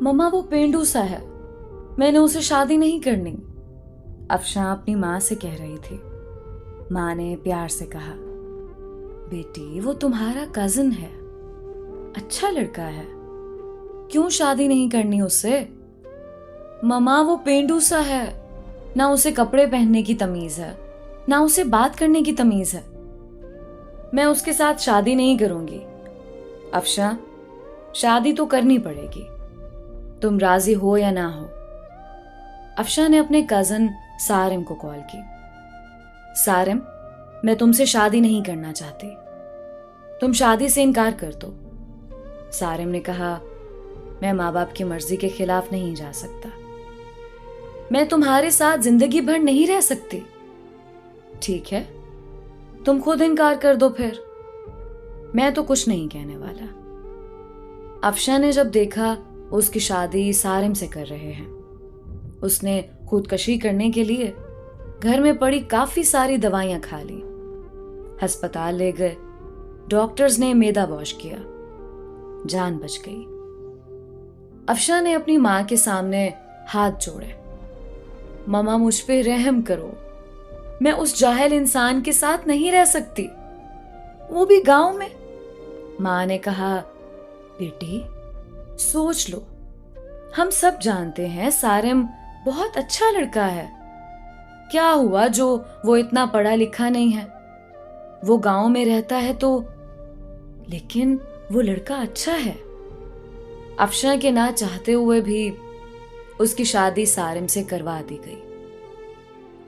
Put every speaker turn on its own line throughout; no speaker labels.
मम्मा वो पेंडू सा है, मैंने उसे शादी नहीं करनी। अफशां अपनी माँ से कह रही थी। माँ ने प्यार से कहा, बेटी वो तुम्हारा कजिन है, अच्छा लड़का है, क्यों शादी नहीं करनी उससे? मम्मा वो पेंडू सा है, ना उसे कपड़े पहनने की तमीज है, ना उसे बात करने की तमीज है। मैं उसके साथ शादी नहीं करूंगी। अफशां, शादी तो करनी पड़ेगी, तुम राजी हो या ना हो। अफशां ने अपने कजन सारिम को कॉल की। सारिम, मैं तुमसे शादी नहीं करना चाहती, तुम शादी से इनकार कर दो। सारिम ने कहा, मैं माँ बाप की मर्जी के खिलाफ नहीं जा सकता, मैं तुम्हारे साथ जिंदगी भर नहीं रह सकती। ठीक है, तुम खुद इनकार कर दो फिर, मैं तो कुछ नहीं कहने वाला। अफशां ने जब देखा उसकी शादी सारिम से कर रहे हैं, उसने खुदकशी करने के लिए घर में पड़ी काफी सारी दवाइयां खा ली, अस्पताल ले गए, डॉक्टर्स ने मेदा वॉश किया, जान बच गई। अफशां ने अपनी मां के सामने हाथ जोड़े, मम्मा मुझ पे रहम करो, मैं उस जाहिल इंसान के साथ नहीं रह सकती, वो भी गांव में। मां ने कहा, बेटी सोच लो, हम सब जानते हैं सारिम बहुत अच्छा लड़का है, क्या हुआ जो वो इतना पढ़ा लिखा नहीं है, वो गांव में रहता है तो, लेकिन वो लड़का अच्छा है। अफशां के ना चाहते हुए भी उसकी शादी सारिम से करवा दी गई।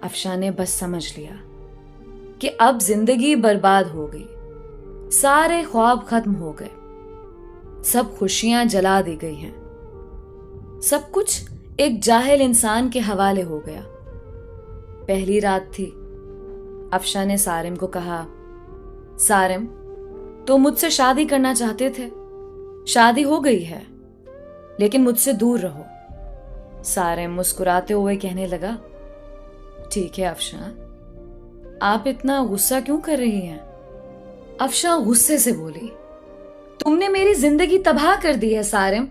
अफशां ने बस समझ लिया कि अब जिंदगी बर्बाद हो गई, सारे ख्वाब खत्म हो गए, सब खुशियां जला दी गई हैं, सब कुछ एक जाहिल इंसान के हवाले हो गया। पहली रात थी। अफशां ने सारिम को कहा, सारिम तो मुझसे शादी करना चाहते थे, शादी हो गई है, लेकिन मुझसे दूर रहो। सारिम मुस्कुराते हुए कहने लगा, ठीक है अफशां, आप इतना गुस्सा क्यों कर रही हैं? अफशां गुस्से से बोली, तुमने मेरी जिंदगी तबाह कर दी है सारिम।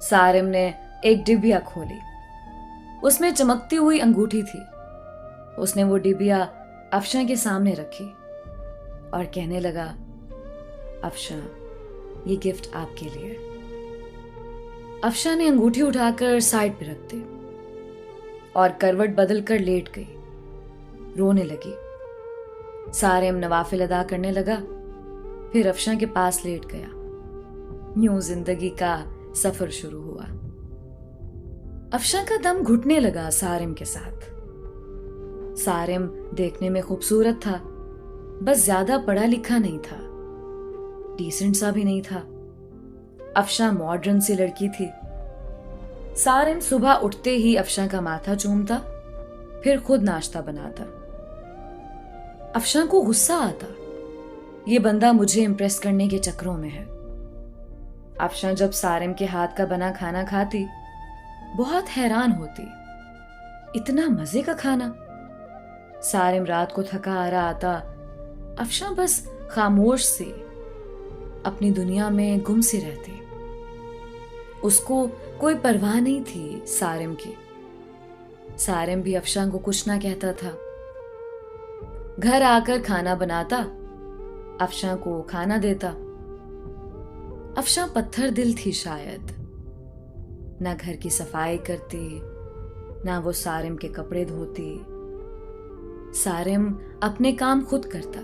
सारिम ने एक डिबिया खोली, उसमें चमकती हुई अंगूठी थी। उसने वो डिबिया अफशां के सामने रखी और कहने लगा, अफशां ये गिफ्ट आपके लिए। अफशां ने अंगूठी उठाकर साइड पे रख दी और करवट बदलकर लेट गई, रोने लगी। सारिम नवाफिल अदा करने लगा, फिर अफशां के पास लेट गया। यूं जिंदगी का सफर शुरू हुआ। अफशां का दम घुटने लगा सारिम के साथ। सारिम देखने में खूबसूरत था, बस ज्यादा पढ़ा लिखा नहीं था, डिसेंट सा भी नहीं था। अफशां मॉडर्न सी लड़की थी। सारिम सुबह उठते ही अफशां का माथा चूमता, फिर खुद नाश्ता बनाता। अफशां को गुस्सा आता, ये बंदा मुझे इंप्रेस करने के चक्करों में है। अफशां जब सारिम के हाथ का बना खाना खाती, बहुत हैरान होती, इतना मजे का खाना। सारिम रात को थका आ रहा आता, अफशां बस खामोश सी अपनी दुनिया में गुम सी रहती। उसको कोई परवाह नहीं थी सारिम की। सारिम भी अफशां को कुछ ना कहता था। घर आकर खाना बनाता, अफशां को खाना देता। अफशां पत्थर दिल थी शायद, ना घर की सफाई करती, ना वो सारिम के कपड़े धोती। सारिम अपने काम खुद करता।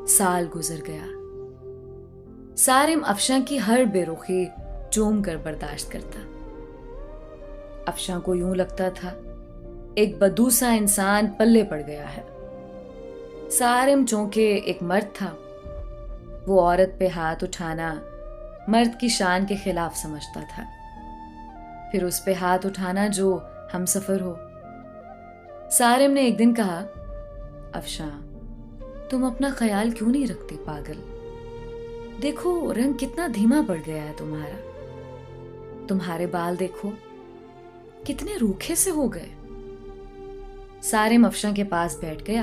साल गुजर गया। सारिम अफशां की हर बेरुखी चूम कर बर्दाश्त करता। अफशां को यूं लगता था एक बदू सा इंसान पल्ले पड़ गया है। सारिम चूंकि एक मर्द था, वो औरत पे हाथ उठाना मर्द की शान के खिलाफ समझता था, फिर उस पे हाथ उठाना जो हमसफर हो। सारिम ने एक दिन कहा, अफशां तुम अपना ख्याल क्यों नहीं रखते पागल, देखो रंग कितना धीमा पड़ गया है तुम्हारा, तुम्हारे बाल देखो कितने रूखे से हो गए। सारिम अफशां के पास बैठ गया।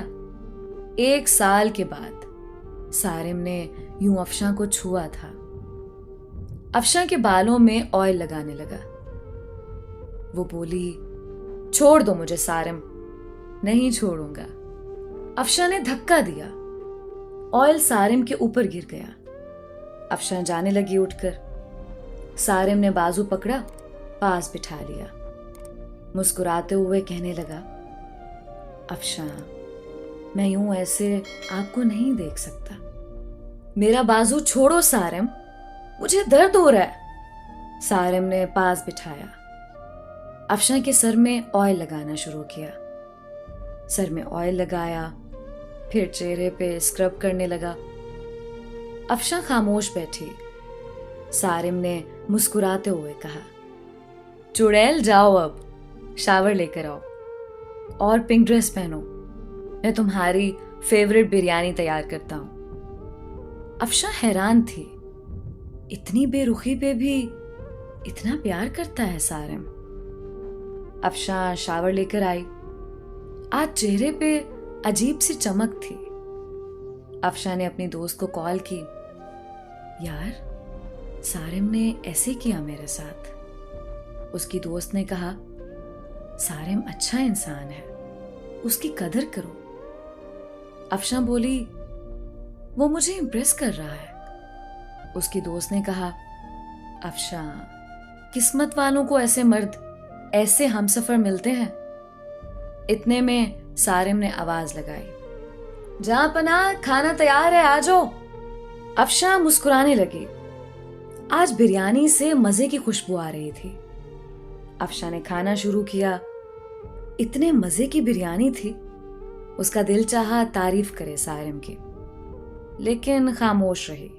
1 साल के बाद सारिम ने यूं अफशां को छुआ था। अफशा के बालों में ऑयल लगाने लगा। वो बोली, छोड़ दो मुझे सारिम। नहीं छोड़ूंगा। अफशा ने धक्का दिया। ऑयल सारिम के ऊपर गिर गया। अफशा जाने लगी उठकर। सारिम ने बाजू पकड़ा, पास बिठा लिया। मुस्कुराते हुए कहने लगा, अफशा, मैं यूं ऐसे आपको नहीं देख सकता। मेरा बाजू छोड़ो सारिम, मुझे दर्द हो रहा है। सारिम ने पास बिठाया। अफशा के सर में ऑयल लगाना शुरू किया। सर में ऑयल लगाया, फिर चेहरे पे स्क्रब करने लगा। अफशा खामोश बैठी। सारिम ने मुस्कुराते हुए कहा, चुड़ैल जाओ, अब शावर लेकर आओ और पिंक ड्रेस पहनो। मैं तुम्हारी फेवरेट बिरयानी तैयार करता हूं। अफशा हैरान थी, इतनी बेरुखी पे भी इतना प्यार करता है सारिम। अफशा शावर लेकर आई। आज चेहरे पे अजीब सी चमक थी। अफशा ने अपनी दोस्त को कॉल की, यार, सारिम ने ऐसे किया मेरे साथ। उसकी दोस्त ने कहा, सारिम अच्छा इंसान है, उसकी कदर करो। अफशा बोली, वो मुझे इम्प्रेस कर रहा है। उसकी दोस्त ने कहा, अफशा, किस्मत वालों को ऐसे मर्द, ऐसे हमसफर मिलते हैं। इतने में सारिम ने आवाज लगाई, जहां पना, खाना तैयार है, आ जाओ। अफशा मुस्कुराने लगी। आज बिरयानी से मजे की खुशबू आ रही थी। अफशा ने खाना शुरू किया। इतने मजे की बिरयानी थी, उसका दिल चाहा तारीफ करे सारिम की, लेकिन खामोश रही।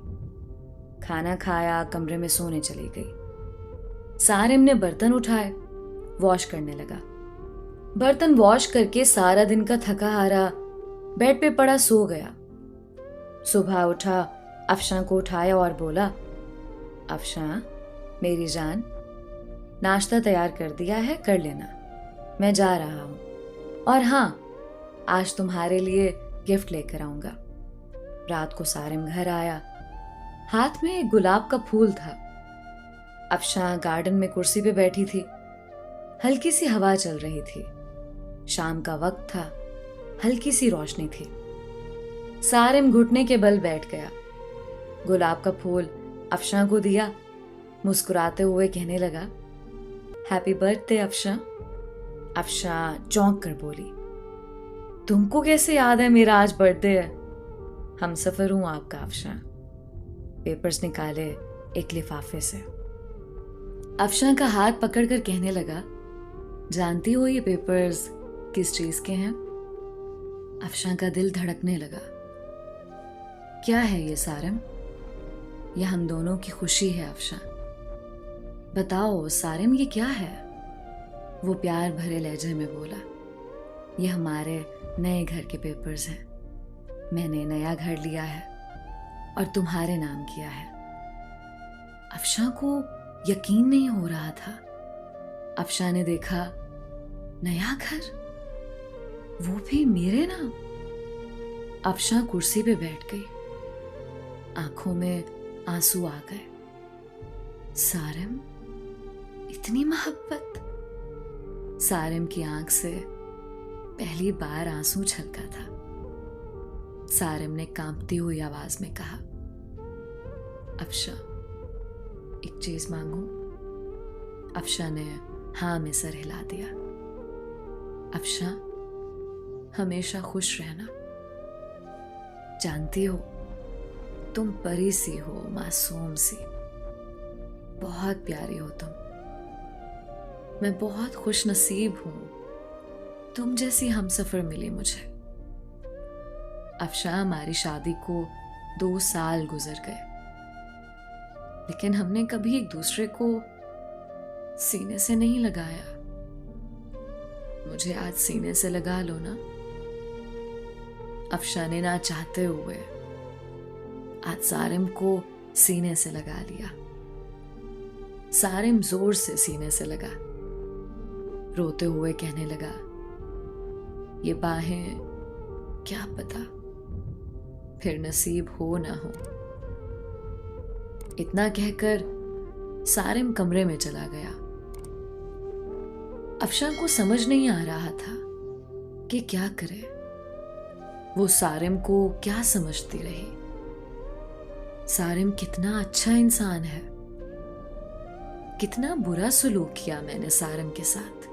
खाना खाया, कमरे में सोने चली गई। सारिम ने बर्तन उठाए, वॉश करने लगा। बर्तन वॉश करके सारा दिन का थका हारा बेड पे पड़ा सो गया। सुबह उठा, अफशा को उठाया और बोला, अफशा, मेरी जान, नाश्ता तैयार कर दिया है, कर लेना, मैं जा रहा हूं। और हाँ, आज तुम्हारे लिए गिफ्ट लेकर आऊंगा। रात को सारिम घर आया। हाथ में एक गुलाब का फूल था। अफशा गार्डन में कुर्सी पे बैठी थी। हल्की सी हवा चल रही थी। शाम का वक्त था, हल्की सी रोशनी थी। सारिम घुटने के बल बैठ गया। गुलाब का फूल अफशा को दिया। मुस्कुराते हुए कहने लगा, हैप्पी बर्थडे अफशा। अफशा चौंक कर बोली, तुमको कैसे याद है मेरा आज बर्थडे है? हम सफर हूं आपका अफशा। पेपर्स निकाले एक लिफाफे से। अफशा का हाथ पकड़कर कहने लगा, जानती हो ये पेपर्स किस चीज के हैं? अफशा का दिल धड़कने लगा। क्या है ये सारिम? यह हम दोनों की खुशी है अफशा। बताओ सारिम, ये क्या है? वो प्यार भरे लहजे में बोला, ये हमारे नए घर के पेपर्स हैं। मैंने नया घर लिया है और तुम्हारे नाम किया है। अफशा को यकीन नहीं हो रहा था। अफशा ने देखा, नया घर, वो भी मेरे नाम। अफशा कुर्सी पे बैठ गई। आंखों में आंसू आ गए। सारिम, इतनी मोहब्बत। सारिम की आंख से पहली बार आंसू छलका था। सारिम ने कांपती हुई आवाज में कहा, अफशा, एक चीज मांगू? अफशा ने हाँ में सर हिला दिया। अफशा, हमेशा खुश रहना। जानती हो, तुम परी सी हो, मासूम सी। बहुत प्यारी हो तुम। मैं बहुत खुश नसीब हूं, तुम जैसी हमसफर मिली मुझे। अफशा, हमारी शादी को 2 साल गुजर गए, लेकिन हमने कभी एक दूसरे को सीने से नहीं लगाया। मुझे आज सीने से लगा लो ना। अफशा ने ना चाहते हुए आज सारिम को सीने से लगा लिया। सारिम जोर से सीने से लगा। रोते हुए कहने लगा, ये बाहें, क्या पता फिर नसीब हो ना हो। इतना कहकर सारिम कमरे में चला गया। अफशा को समझ नहीं आ रहा था कि क्या करे। वो सारिम को क्या समझती रही। सारिम कितना अच्छा इंसान है, कितना बुरा सलूक किया मैंने सारिम के साथ।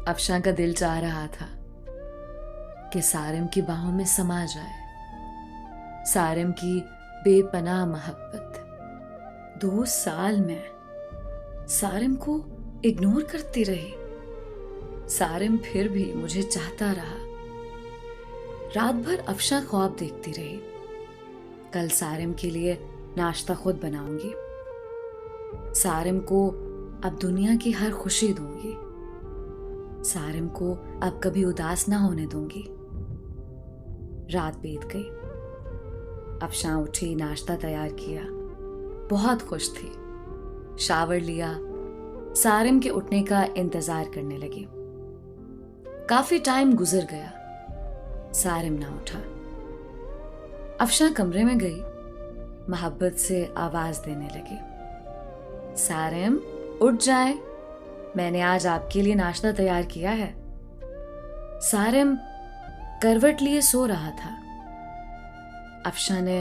अफशा का दिल चाह रहा था कि सारिम की बाहों में समा जाए। सारिम की बेपनाह मोहब्बत। 2 साल में सारिम को इग्नोर करती रही। सारिम फिर भी मुझे चाहता रहा। रात भर अफशा ख्वाब देखती रही। कल सारिम के लिए नाश्ता खुद बनाऊंगी। सारिम को अब दुनिया की हर खुशी दूंगी। सारिम को अब कभी उदास ना होने दूंगी। रात बीत गई। अफशा उठी, नाश्ता तैयार किया। बहुत खुश थी। शावर लिया, सारिम के उठने का इंतजार करने लगी। काफी टाइम गुजर गया, सारिम ना उठा। अफशा कमरे में गई, मोहब्बत से आवाज देने लगी, सारिम उठ जाए, मैंने आज आपके लिए नाश्ता तैयार किया है। सारिम करवट लिए सो रहा था। अफशा ने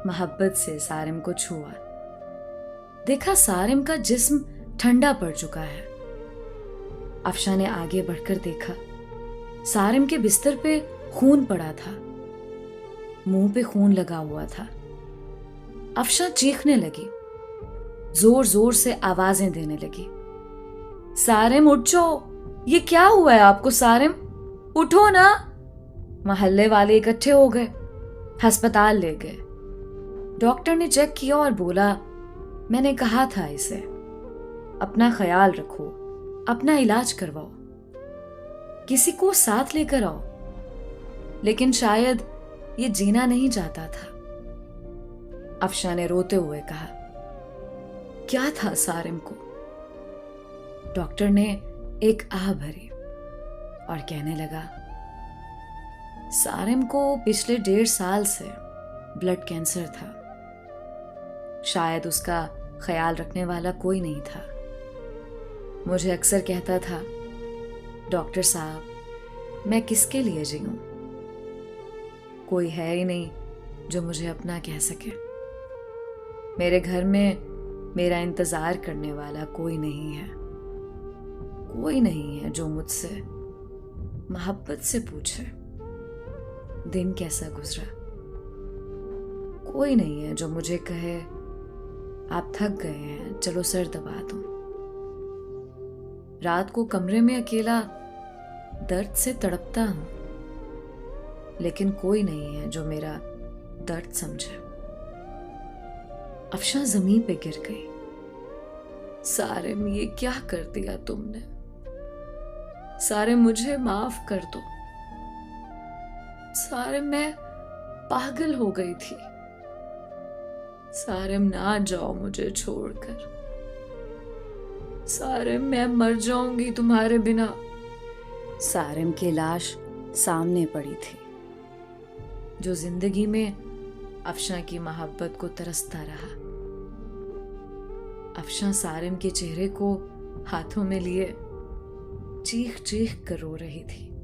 मोहब्बत से सारिम को छुआ। देखा सारिम का जिस्म ठंडा पड़ चुका है। अफशा ने आगे बढ़कर देखा, सारिम के बिस्तर पे खून पड़ा था, मुंह पे खून लगा हुआ था। अफशा चीखने लगी, जोर जोर से आवाजें देने लगी, सारिम उठ जाओ, ये क्या हुआ है आपको सारिम, उठो ना। मोहल्ले वाले इकट्ठे हो गए, अस्पताल ले गए। डॉक्टर ने चेक किया और बोला, मैंने कहा था इसे अपना ख्याल रखो, अपना इलाज करवाओ, किसी को साथ लेकर आओ। लेकिन शायद ये जीना नहीं चाहता था। अफशा ने रोते हुए कहा, क्या था सारिम को। डॉक्टर ने एक आह भरी और कहने लगा, सारिम को पिछले 1.5 साल से ब्लड कैंसर था। शायद उसका ख्याल रखने वाला कोई नहीं था। मुझे अक्सर कहता था, डॉक्टर साहब मैं किसके लिए जीऊं, कोई है ही नहीं जो मुझे अपना कह सके। मेरे घर में मेरा इंतजार करने वाला कोई नहीं है, कोई नहीं है जो मुझसे मोहब्बत से पूछे दिन कैसा गुजरा। कोई नहीं है जो मुझे कहे आप थक गए हैं, चलो सर दबा दो। रात को कमरे में अकेला दर्द से तड़पता हूं, लेकिन कोई नहीं है जो मेरा दर्द समझे। अफशा जमीन पे गिर गई। सारिम ये क्या कर दिया तुमने, सारिम मुझे माफ कर दो। सारिम मैं पागल हो गई थी। सारिम ना जाओ मुझे छोड़कर। सारिम मैं मर जाऊंगी तुम्हारे बिना। सारिम की लाश सामने पड़ी थी, जो जिंदगी में अफशा की मोहब्बत को तरसता रहा। अफशा सारिम के चेहरे को हाथों में लिए चीख चीख कर रो रही थी।